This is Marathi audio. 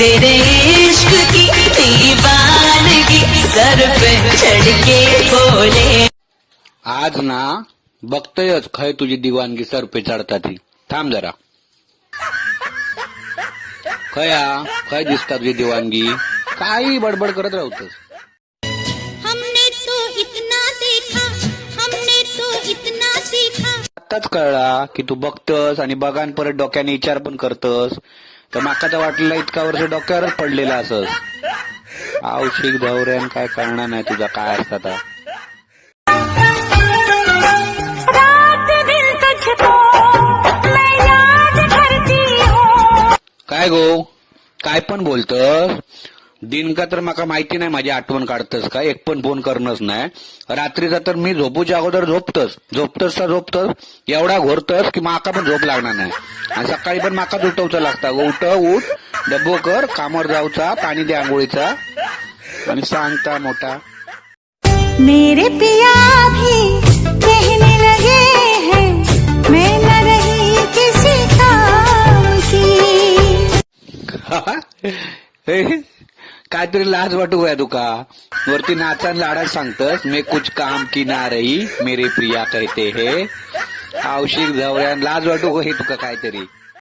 तेरे इश्क की दीवानगी सर पे चढ़ के बोले। आज ना बघतोयच खय तुझी दिवाणगी सर पे चढता ती. थांब जरा. खय दिसतात तुझी दिवाणगी. काही बडबड करत राहतोस. हमने तो इतना देखा, हमने तो इतना सीखा. आताच कळला की तू बघतस आणि बघान परत डोक्याने विचार पण करतस. तर माका तर वाटलं इतका वर्ष डोक्यावरच पडलेला असस. आवशिक धवऱ्यान काय कळणार नाही तुझा काय असतात. काय गो काय पण बोलतस. दिनका तर माका माहिती नाही माझी आठवण काढतस का. एक पण फोन करणंच नाही. रात्रीचा तर मी झोपूच्या अगोदर झोपतस एवढा घोरतस की माका पण झोप लागणार नाही. आणि सकाळी पण माकाच उठवचं लागतं. उठ डब्बो कर कामावर जाऊचा पाणी दे आंघोळीचा आणि सांगता मोठा. मेरे पिया भी कहने लगे हैं मैं न रही किसी काम की. काहीतरी लाज वाटू आहे तुका. वरती नाचान लाडात सांगतस मैं कुछ काम की ना रही मेरे प्रिया कहते हे. आवशिक जवळ्यान लाज वाटू हे तुका काहीतरी.